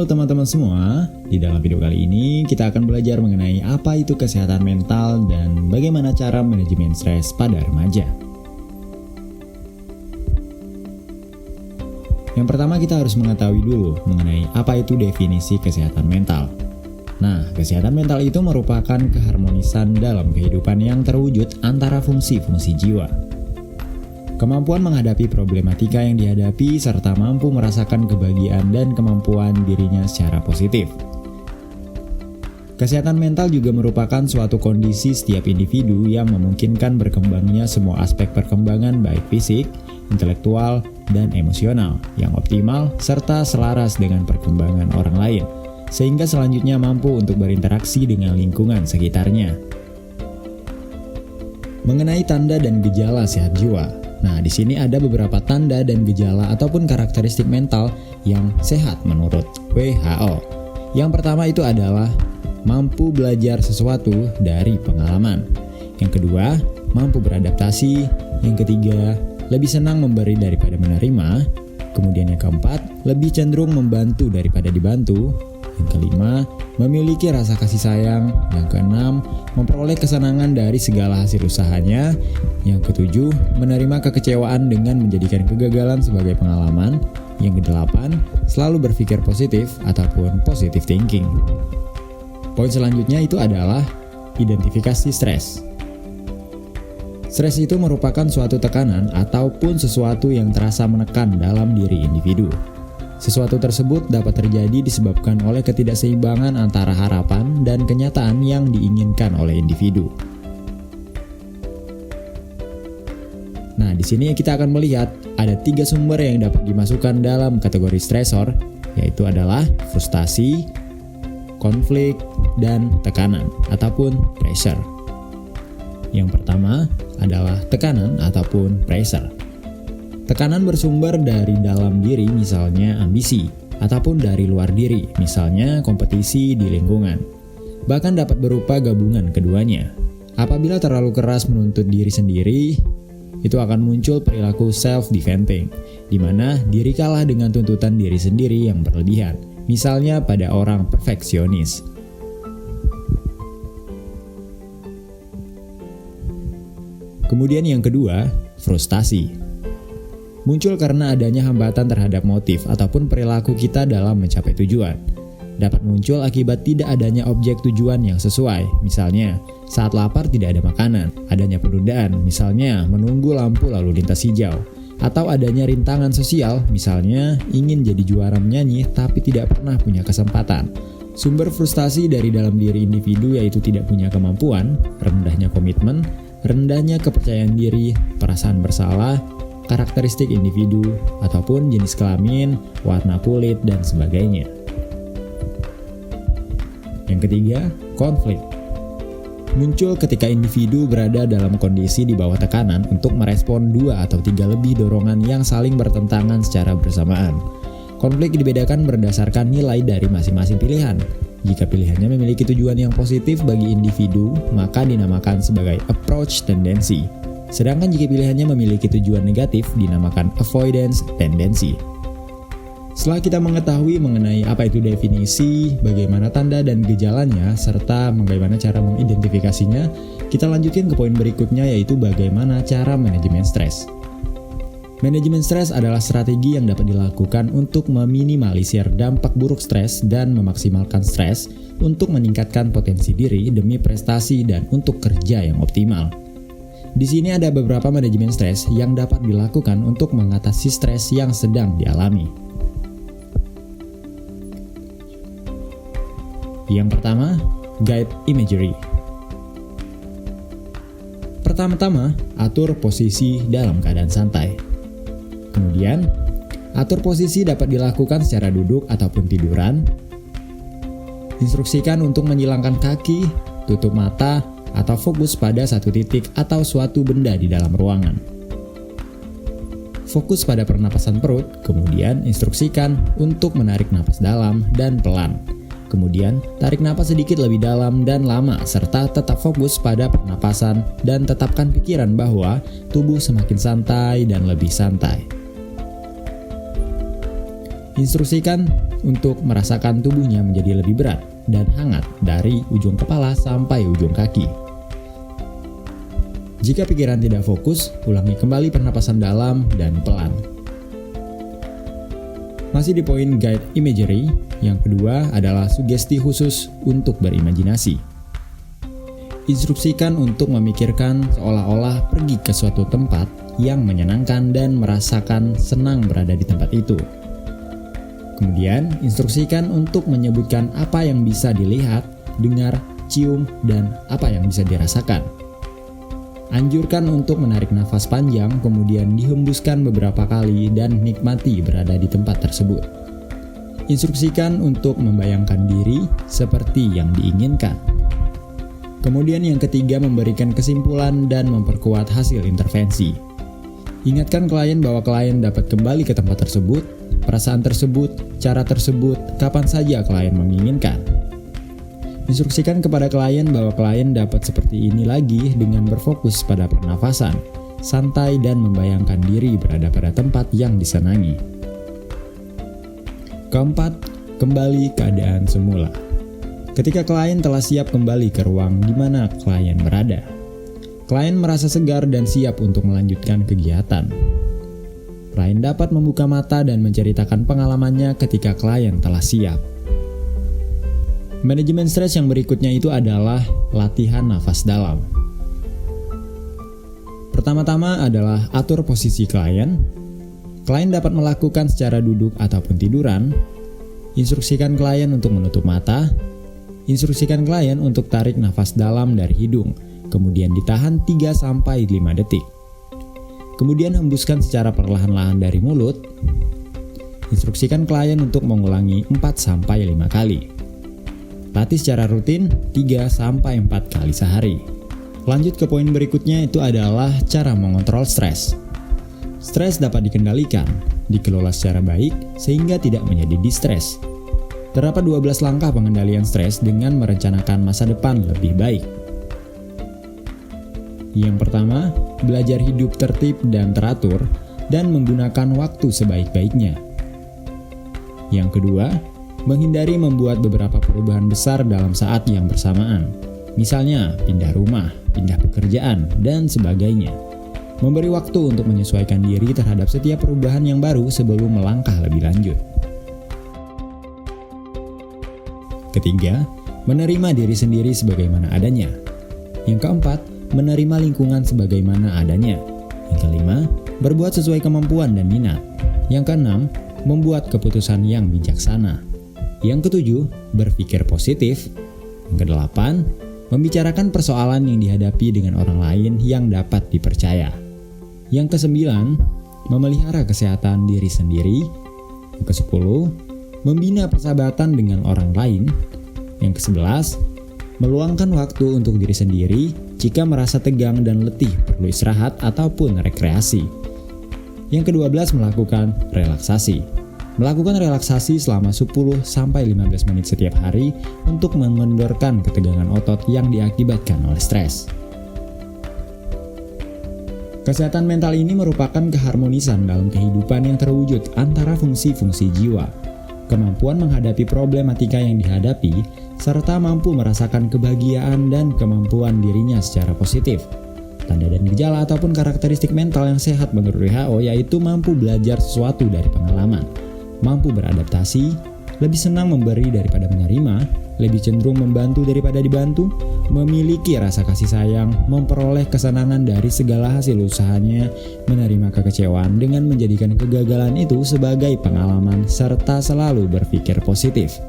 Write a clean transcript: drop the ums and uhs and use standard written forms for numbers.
Halo teman-teman semua, di dalam video kali ini kita akan belajar mengenai apa itu kesehatan mental dan bagaimana cara manajemen stres pada remaja. Yang pertama kita harus mengetahui dulu mengenai apa itu definisi kesehatan mental. Nah, kesehatan mental itu merupakan keharmonisan dalam kehidupan yang terwujud antara fungsi-fungsi jiwa. Kemampuan menghadapi problematika yang dihadapi serta mampu merasakan kebahagiaan dan kemampuan dirinya secara positif. Kesehatan mental juga merupakan suatu kondisi setiap individu yang memungkinkan berkembangnya semua aspek perkembangan baik fisik, intelektual, dan emosional yang optimal serta selaras dengan perkembangan orang lain, sehingga selanjutnya mampu untuk berinteraksi dengan lingkungan sekitarnya. Mengenai tanda dan gejala sehat jiwa. Nah, di sini ada beberapa tanda dan gejala ataupun karakteristik mental yang sehat menurut WHO. Yang pertama itu adalah mampu belajar sesuatu dari pengalaman. Yang kedua, mampu beradaptasi. Yang ketiga, lebih senang memberi daripada menerima. Kemudian yang keempat, lebih cenderung membantu daripada dibantu. Yang kelima, memiliki rasa kasih sayang. Yang keenam, memperoleh kesenangan dari segala hasil usahanya. Yang ketujuh, menerima kekecewaan dengan menjadikan kegagalan sebagai pengalaman. Yang kedelapan, selalu berpikir positif ataupun positive thinking. Poin selanjutnya itu adalah identifikasi stres. Stres itu merupakan suatu tekanan ataupun sesuatu yang terasa menekan dalam diri individu. Sesuatu tersebut dapat terjadi disebabkan oleh ketidakseimbangan antara harapan dan kenyataan yang diinginkan oleh individu. Nah, di sini kita akan melihat ada 3 sumber yang dapat dimasukkan dalam kategori stresor, yaitu adalah frustasi, konflik, dan tekanan ataupun pressure. Yang pertama adalah tekanan ataupun pressure. Tekanan bersumber dari dalam diri, misalnya ambisi, ataupun dari luar diri, misalnya kompetisi di lingkungan. Bahkan dapat berupa gabungan keduanya. Apabila terlalu keras menuntut diri sendiri, itu akan muncul perilaku self-defending, di mana diri kalah dengan tuntutan diri sendiri yang berlebihan, misalnya pada orang perfeksionis. Kemudian yang kedua, frustasi. Muncul karena adanya hambatan terhadap motif ataupun perilaku kita dalam mencapai tujuan. Dapat muncul akibat tidak adanya objek tujuan yang sesuai, misalnya saat lapar tidak ada makanan, adanya penundaan, misalnya menunggu lampu lalu lintas hijau, atau adanya rintangan sosial, misalnya ingin jadi juara menyanyi tapi tidak pernah punya kesempatan. Sumber frustasi dari dalam diri individu yaitu tidak punya kemampuan, rendahnya komitmen, rendahnya kepercayaan diri, perasaan bersalah, karakteristik individu, ataupun jenis kelamin, warna kulit, dan sebagainya. Yang ketiga, konflik. Muncul ketika individu berada dalam kondisi di bawah tekanan untuk merespon 2 atau 3 lebih dorongan yang saling bertentangan secara bersamaan. Konflik dibedakan berdasarkan nilai dari masing-masing pilihan. Jika pilihannya memiliki tujuan yang positif bagi individu, maka dinamakan sebagai approach tendency. Sedangkan jika pilihannya memiliki tujuan negatif, dinamakan avoidance tendency. Setelah kita mengetahui mengenai apa itu definisi, bagaimana tanda dan gejalanya, serta bagaimana cara mengidentifikasinya, kita lanjutin ke poin berikutnya, yaitu bagaimana cara manajemen stres. Manajemen stres adalah strategi yang dapat dilakukan untuk meminimalisir dampak buruk stres dan memaksimalkan stres untuk meningkatkan potensi diri demi prestasi dan untuk kerja yang optimal. Di sini ada beberapa manajemen stres yang dapat dilakukan untuk mengatasi stres yang sedang dialami. Yang pertama, guide imagery. Pertama-tama, atur posisi dalam keadaan santai. Kemudian, atur posisi dapat dilakukan secara duduk ataupun tiduran. Instruksikan untuk menyilangkan kaki, tutup mata, atau fokus pada satu titik atau suatu benda di dalam ruangan. Fokus pada pernapasan perut, kemudian instruksikan untuk menarik napas dalam dan pelan. Kemudian, tarik napas sedikit lebih dalam dan lama, serta tetap fokus pada pernapasan dan tetapkan pikiran bahwa tubuh semakin santai dan lebih santai. Instruksikan untuk merasakan tubuhnya menjadi lebih berat dan hangat dari ujung kepala sampai ujung kaki. Jika pikiran tidak fokus, ulangi kembali pernapasan dalam dan pelan. Masih di poin guide imagery, yang kedua adalah sugesti khusus untuk berimajinasi. Instruksikan untuk memikirkan seolah-olah pergi ke suatu tempat yang menyenangkan dan merasakan senang berada di tempat itu. Kemudian, instruksikan untuk menyebutkan apa yang bisa dilihat, dengar, cium, dan apa yang bisa dirasakan. Anjurkan untuk menarik nafas panjang, kemudian dihembuskan beberapa kali dan nikmati berada di tempat tersebut. Instruksikan untuk membayangkan diri seperti yang diinginkan. Kemudian yang ketiga, memberikan kesimpulan dan memperkuat hasil intervensi. Ingatkan klien bahwa klien dapat kembali ke tempat tersebut, perasaan tersebut, cara tersebut, kapan saja klien menginginkan. Instruksikan kepada klien bahwa klien dapat seperti ini lagi dengan berfokus pada pernafasan, santai dan membayangkan diri berada pada tempat yang disenangi. Keempat, kembali keadaan semula. Ketika klien telah siap kembali ke ruang di mana klien berada, klien merasa segar dan siap untuk melanjutkan kegiatan. Klien dapat membuka mata dan menceritakan pengalamannya ketika klien telah siap. Manajemen stres yang berikutnya itu adalah latihan nafas dalam. Pertama-tama adalah atur posisi klien. Klien dapat melakukan secara duduk ataupun tiduran. Instruksikan klien untuk menutup mata. Instruksikan klien untuk tarik nafas dalam dari hidung, kemudian ditahan 3-5 detik. Kemudian hembuskan secara perlahan-lahan dari mulut. Instruksikan klien untuk mengulangi 4-5 kali. Latih secara rutin 3-4 kali sehari. Lanjut ke poin berikutnya, itu adalah cara mengontrol stres. Stres dapat dikendalikan, dikelola secara baik sehingga tidak menjadi distres. Terdapat 12 langkah pengendalian stres dengan merencanakan masa depan lebih baik. Yang pertama, belajar hidup tertib dan teratur dan menggunakan waktu sebaik-baiknya. Yang kedua, menghindari membuat beberapa perubahan besar dalam saat yang bersamaan. Misalnya, pindah rumah, pindah pekerjaan, dan sebagainya. Memberi waktu untuk menyesuaikan diri terhadap setiap perubahan yang baru sebelum melangkah lebih lanjut. Ketiga, menerima diri sendiri sebagaimana adanya. Yang keempat, menerima lingkungan sebagaimana adanya. Yang kelima, berbuat sesuai kemampuan dan minat. Yang keenam, membuat keputusan yang bijaksana. Yang ketujuh, berpikir positif. Yang kedelapan, membicarakan persoalan yang dihadapi dengan orang lain yang dapat dipercaya. Yang kesembilan, memelihara kesehatan diri sendiri. Yang kesepuluh, membina persahabatan dengan orang lain. Yang kesebelas, meluangkan waktu untuk diri sendiri jika merasa tegang dan letih perlu istirahat ataupun rekreasi. Yang ke-12, melakukan relaksasi. Melakukan relaksasi selama 10-15 menit setiap hari untuk mengendorkan ketegangan otot yang diakibatkan oleh stres. Kesehatan mental ini merupakan keharmonisan dalam kehidupan yang terwujud antara fungsi-fungsi jiwa, kemampuan menghadapi problematika yang dihadapi, serta mampu merasakan kebahagiaan dan kemampuan dirinya secara positif. Tanda dan gejala ataupun karakteristik mental yang sehat menurut WHO yaitu mampu belajar sesuatu dari pengalaman, mampu beradaptasi, lebih senang memberi daripada menerima, lebih cenderung membantu daripada dibantu, memiliki rasa kasih sayang, memperoleh kesenangan dari segala hasil usahanya, menerima kekecewaan dengan menjadikan kegagalan itu sebagai pengalaman, serta selalu berpikir positif.